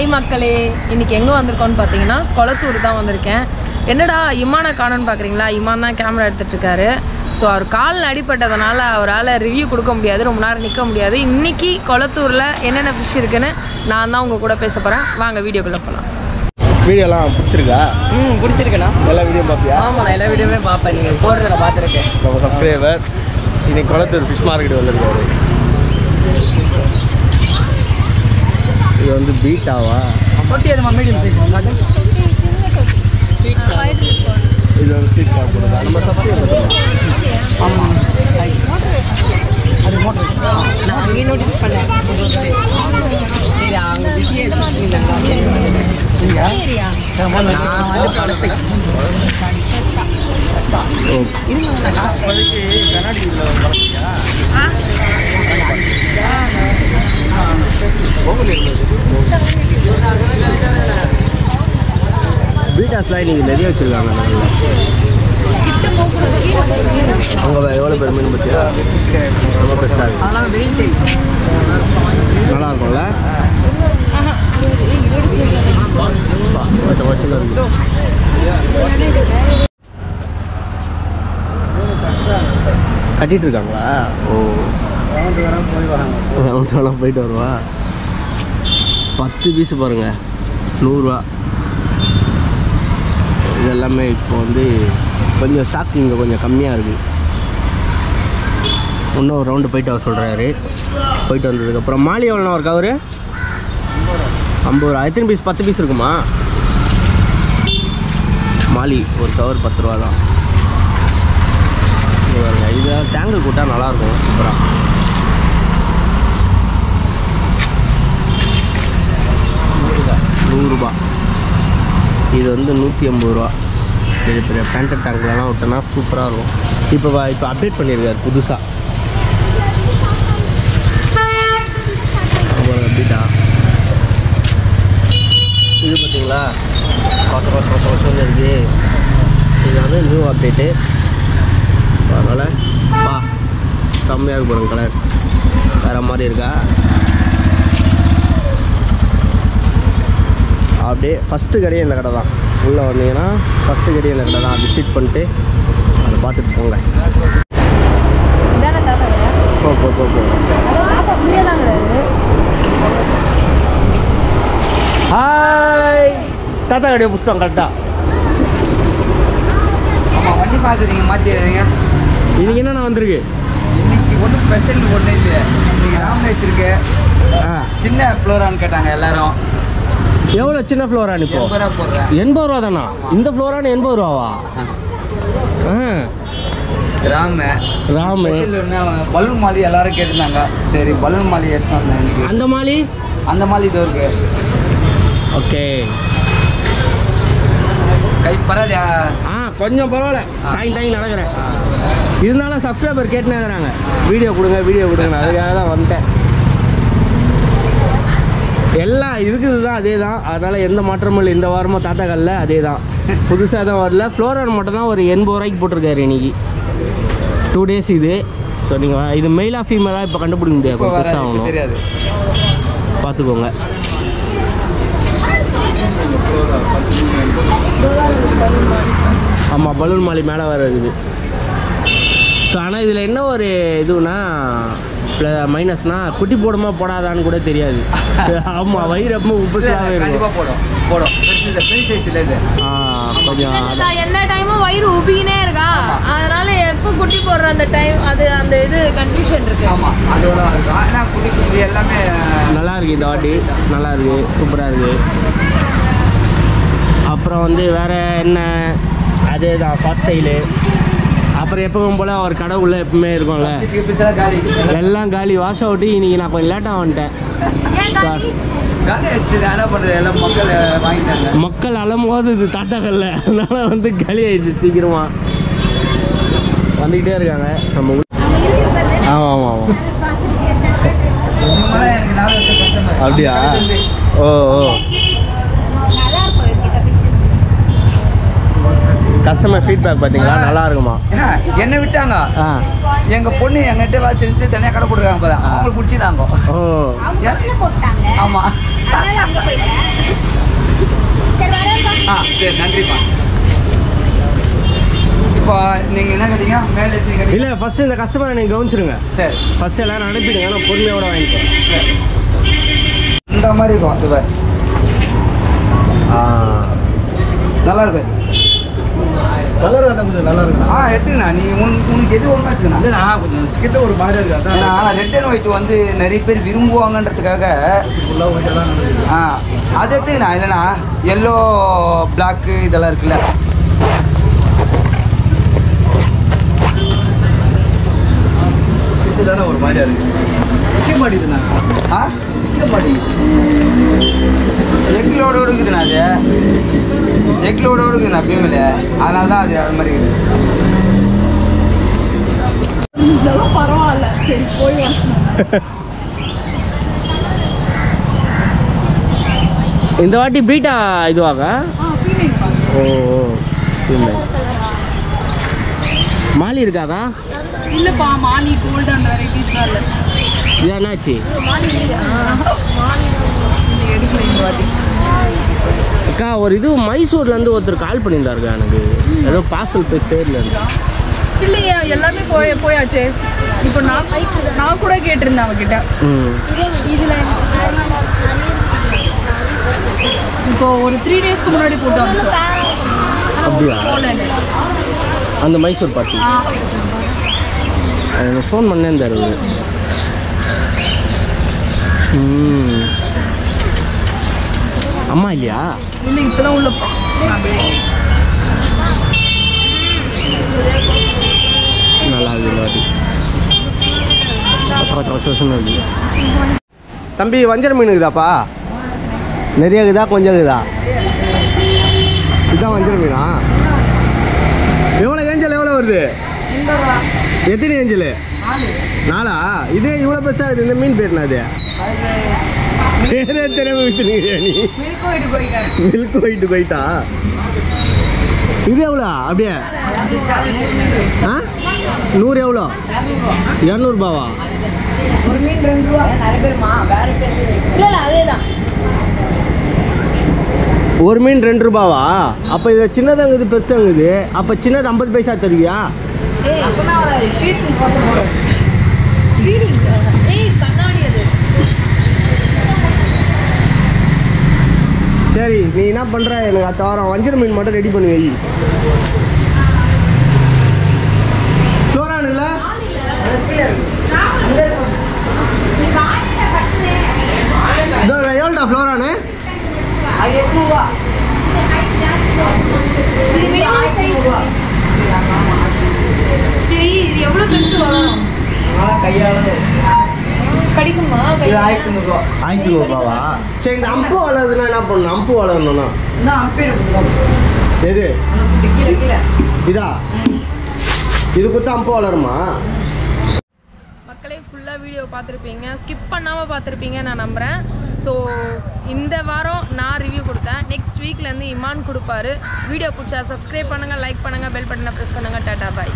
Hi மக்களே, இன்றைக்கி எங்கே வந்திருக்கோன்னு பார்த்தீங்கன்னா கொளத்தூர் தான் வந்திருக்கேன். என்னடா இமானை காணோன்னு பார்க்குறீங்களா? இமான் தான் கேமரா எடுத்துகிட்ருக்காரு. ஸோ அவர் காலில் அடிப்பட்டதுனால அவரால் ரிவ்யூ கொடுக்க முடியாது, ரொம்ப நேரம் நிற்க முடியாது. இன்றைக்கி கொளத்தூரில் என்னென்ன ஃபிஷ் இருக்குன்னு நான் தான் உங்கள் கூட பேச போகிறேன். வாங்க வீடியோக்குள்ளே போகலாம். வீடியோலாம் பிடிச்சிருக்கா? பிடிச்சிருக்கேண்ணா. எல்லா வீடியோ பார்ப்பியா? ஆமாம், நான் எல்லா வீடியோவே பார்ப்பேன். நீங்கள் போடுறத பார்த்துருக்கேன். நம்ம சப்ஸ்கிரைபர் இன்னைக்கு கொளத்தூர் ஃபிஷ் மார்க்கெட் வந்திருக்காரு. இது வந்து பீட்டாவா? தொட்டி அது மீடியம் சைஸ். இது வந்து ஸ்ட்ரீட் கார் போடுறதா? நம்ம சப்ஸ்கிரைபர். ஆமாம், அது மோட்டர். நான் அங்கேயே நோட்டீஸ் பண்ணேன். சரி, அங்கே பிஸியாக பீட்டாஸ்லாம் இன்னைக்கு நிறைய வச்சுருக்காங்க. அவங்க எவ்வளோ பேர் மீன் பற்றியா? ரொம்ப பெருசாக இருக்குது. அதெல்லாம் வெயில் நல்லா இருக்கும்ல? வருஷம் இருக்கு. கட்டிட்டு இருக்காங்களா? ஓ, ரவுண்டெல்லாம் போயிட்டு வருவா. 10 பீஸு பாருங்க, 100 ரூபா. இது எல்லாமே இப்போ வந்து கொஞ்சம் ஸ்டாக் இங்கே கொஞ்சம் கம்மியாக இருக்குது. இன்னும் ஒரு ரவுண்டு போயிட்டு அவர் சொல்கிறாரு. போயிட்டு வந்ததுக்கப்புறம் மாலி எவ்வளோண்ணா ஒரு கவரு? 50 ரூபா. எத்தனை பீஸ்? 10 பீஸ் இருக்குமா? மாலி ஒரு கவர் 10 ரூபா தான். பாருங்க, இது டேங்கிள் கூட்டா நல்லாயிருக்கும். சூப்பராக. ரூபா. இது வந்து 150 ரூபா. பெரிய பெரிய பேண்டட் டேங்க்லாம் விட்டோன்னா சூப்பராக இருக்கும். இப்போ அப்டேட் பண்ணியிருக்காரு புதுசாக. அப்படிட்டா இது பார்த்தீங்களா? வருஷம் இருக்குது. இது வந்து நியூ அப்டேட்டு. அதனால் செம்மையாக இருக்கு பாருங்க. கலர் வேறு மாதிரி இருக்கா? அப்படியே ஃபஸ்ட்டு கடையே இந்த கடை தான். உள்ளே வந்தீங்கன்னா ஃபஸ்ட்டு கடையே இந்த கடை தான். விசிட் பண்ணிட்டு அதை பார்த்துட்டு போங்க. ஹாய் தாத்தா, கடையை புஸ்தகம் கரெக்டாக. ஆமாம், வண்டி பார்த்துறீங்க, மாற்றிடுறீங்க. இன்னைக்கு என்னென்ன வந்திருக்கு? இன்னைக்கு ஒன்றும் ஸ்பெஷல் ஒன்றும் இல்லை. இன்னைக்கு ராமேஷ் இருக்கு. சின்ன ஃப்ளோரான்னு கேட்டாங்க எல்லாரும். எவ்வளோ சின்ன ஃப்ளோரான்? இப்போ 80 ரூபா போடுறேன். 80 ரூபா தானா? இந்த ஃப்ளோரான் 80 ரூபாவா? ராம பலூன் மாலி எல்லாரும் கேட்டிருந்தாங்க. சரி, பலூன் மாலி எடுத்து வந்தேன் இன்னைக்கு. அந்த மாலி இது இருக்கு. ஓகே, கை பரவாயில்லையா? கொஞ்சம் பரவாயில்ல. தாங்கி நடக்கிறேன். இருந்தாலும் சப்ஸ்கிரைபர் கேட்டுனே இருக்கிறாங்க, வீடியோ கொடுங்க. அதுக்காக தான் வந்துட்டேன். எல்லாம் இருக்குது தான், அதே தான். அதனால் எந்த மாற்றமும் இல்லை. இந்த வாரமும் தாத்தா கல்ல அதே தான், புதுசாக தான் வரல. ஃப்ளோரான் மட்டும் தான் ஒரு 80 ரூபாய்க்கு போட்டிருக்காரு இன்னைக்கு. 2 டேஸ் இது. ஸோ நீங்கள் இது மெயிலாக ஃபீமேலாக இப்போ கண்டுபிடிக்க முடியாது, கொஞ்சம் பெருசாக ஆகணும், தெரியாது, பார்த்துக்கோங்க. ஆமாம், பலூன் மாலி மேலே வர இருக்குது. ஸோ ஆனால் இதில் என்ன ஒரு இதுனா மைனஸ்னா, குட்டி போடுமா போடாதான்னு கூட தெரியாது. ஆமாம், வயிறு அப்போ உப்புசாகவே இருக்கும். கொஞ்சம் எந்த டைமும் வயிறு உபினே இருக்கா, அதனால எப்போ குட்டி போடுற அந்த டைம் அது அந்த இது கன்ஃபியூஷன் இருக்கு. ஆமாம், அதோட குட்டி எல்லாமே நல்லா இருக்குது. இந்த வாட்டி நல்லா இருக்குது, சூப்பராக இருக்குது. அப்புறம் வந்து வேறு என்ன, அதே தான் ஃபாஸ்ட் ஸ்டைலு. அப்புறம் எப்பவும் போல் ஒரு கடை உள்ள எப்பவுமே இருக்கும்ல, எல்லாம் காலி. வாஷ் அவுட்டு இன்னைக்கு நான் கொஞ்சம் லேட்டாக வந்துட்டேன். மக்கள் அலம்போது இது தாத்தாக்கல்ல, அதனால வந்து காலி ஆயிடுச்சு சீக்கிரமா. வந்துக்கிட்டே இருக்காங்க நம்ம. ஆமாம். அப்படியா? ஓ. கஸ்டமர் ஃபீட்பேக் பார்த்தீங்களா? நல்லா இருக்குமா? என்ன விட்டாங்க எங்கள் பொண்ணு எங்கிட்ட வச்சுட்டு தனியாக கடை போட்டுருக்காங்க போதா அவங்களுக்கு பிடிச்சிதாங்க. ஓ ஆமாம். சரி நன்றிப்பா. இப்போ நீங்கள் என்ன கேட்டீங்க? மேலே கேட்டீங்க இல்லை, ஃபஸ்ட்டு இந்த கஸ்டமரை நீங்கள் கவனிச்சிருங்க. சரி, ஃபஸ்ட்டு எல்லோரும் அனுப்பிடுங்க, நான் பொறுமையோட வாங்கிப்பேன். சரி, இந்த மாதிரி இருக்கும். இது நல்லா இருக்கு. கலர் கொஞ்சம் நல்லா இருக்கு. எடுத்துக்கண்ணா. நீ உனக்கு எது ஒன்றா எடுத்துக்கண்ணா. கொஞ்சம் ஸ்கிட்ட ஒரு மாதிரி இருக்கு. அதான் ரெட் அண்ட் ஒயிட் வந்து நிறைய பேர் விரும்புவாங்கன்றதுக்காக அது எடுத்துக்கண்ணா. இல்லைண்ணா எல்லோ பிளாக்கு இதெல்லாம் இருக்குல்ல. ஸ்கிட்டு தானே ஒரு மாதிரியா இருக்கு. விற்க மாட்டேதுண்ணா. விற்க மாட்டேங்குது. எக்லோட இருக்குதுண்ணா. அது எக்லோட இருக்குதுண்ணா ஃபீமேலு. அதனால தான் அது மாதிரி இருக்குது. பரவாயில்ல. சரி போய் இந்த வாட்டி பீட்டா இதுவாக. ஓ மாலி இருக்காதா? இல்லைப்பா, மாலி கோல்டு அந்த வெரைட்டிஸ்லாம் இல்லை. இது என்னாச்சு? எடுக்கல இந்த வாட்டி. அக்கா ஒரு இது மைசூர்லேருந்து ஒருத்தர் கால் பண்ணியிருந்தாருக்கா எனக்கு. ஏதோ பார்சல் போய் சேரில் இருந்து. இல்லையா, எல்லாமே போயாச்சு. இப்போ நான் கூட கேட்டிருந்தேன் அவகிட்ட. இப்போ ஒரு 3 டேஸ்க்கு முன்னாடி போட்டு அனுப்பிச்சோம். அப்படியா? அந்த மைசூர் பார்ட்டி எனக்கு ஃபோன் பண்ணேன். அம்மா இல்லையா? இல்லை, இப்போதான் உள்ள நல்லா இருக்கு. தம்பி வஞ்சர மீன் இருக்குதாப்பா? நிறைய இருக்குதா கொஞ்சம் இருக்குதா? இதுதான் வஞ்சர மீனா? எவ்வளோ ஏஞ்சல் எவ்வளோ வருது? எத்தனை ஏஞ்சல்? 4. இதே இவ்வளோ பெருசாக இருக்குது. இந்த மீன் பேருனா அது பேரே தெரியாம வித்துனீங்க நீ. மில்க் ஒயிட் போயிட்டா. இது எவ்வளோ? அப்படியே 100 எவ்வளோ? 200 ரூபாவா? ஒரு மீன் 2 ரூபா. இல்லை அதேதான். ஒரு மீன் 2 ரூபாவா? அப்போ இது சின்னதாங்குது பெருசாங்குது. அப்போ சின்னது 50 பைசா தருவியா? சரி, நீ என்ன பண்ணுற? எனக்கு அடுத்த வாரம் வஞ்சர மீன் மட்டும் ரெடி பண்ணி வை. சோறான் இல்லை? எவ்வளோடா ஃப்ளோரானு? சரி, இது எவ்வளோ பெருசு வரும்? கிடைக்குமா? 1500 ரூபாவா? சரி, இந்த அம்பு வளருதுன்னா என்ன பண்ணணும்? அம்பு வளரணும்னா எது? இதா? இது கொடுத்தா அம்பு வளருமா? மக்களே, ஃபுல்லாக வீடியோ பார்த்துருப்பீங்க, ஸ்கிப் பண்ணாமல் பார்த்துருப்பீங்க நான் நம்புகிறேன். ஸோ இந்த வாரம் நான் ரிவ்யூ கொடுத்தேன். நெக்ஸ்ட் வீக்லேருந்து இமான் கொடுப்பாரு. வீடியோ பிடிச்சா சப்ஸ்கிரைப் பண்ணுங்கள், லைக் பண்ணுங்கள், பெல் பட்டனை ப்ரெஸ் பண்ணுங்கள். டாடா பாய்.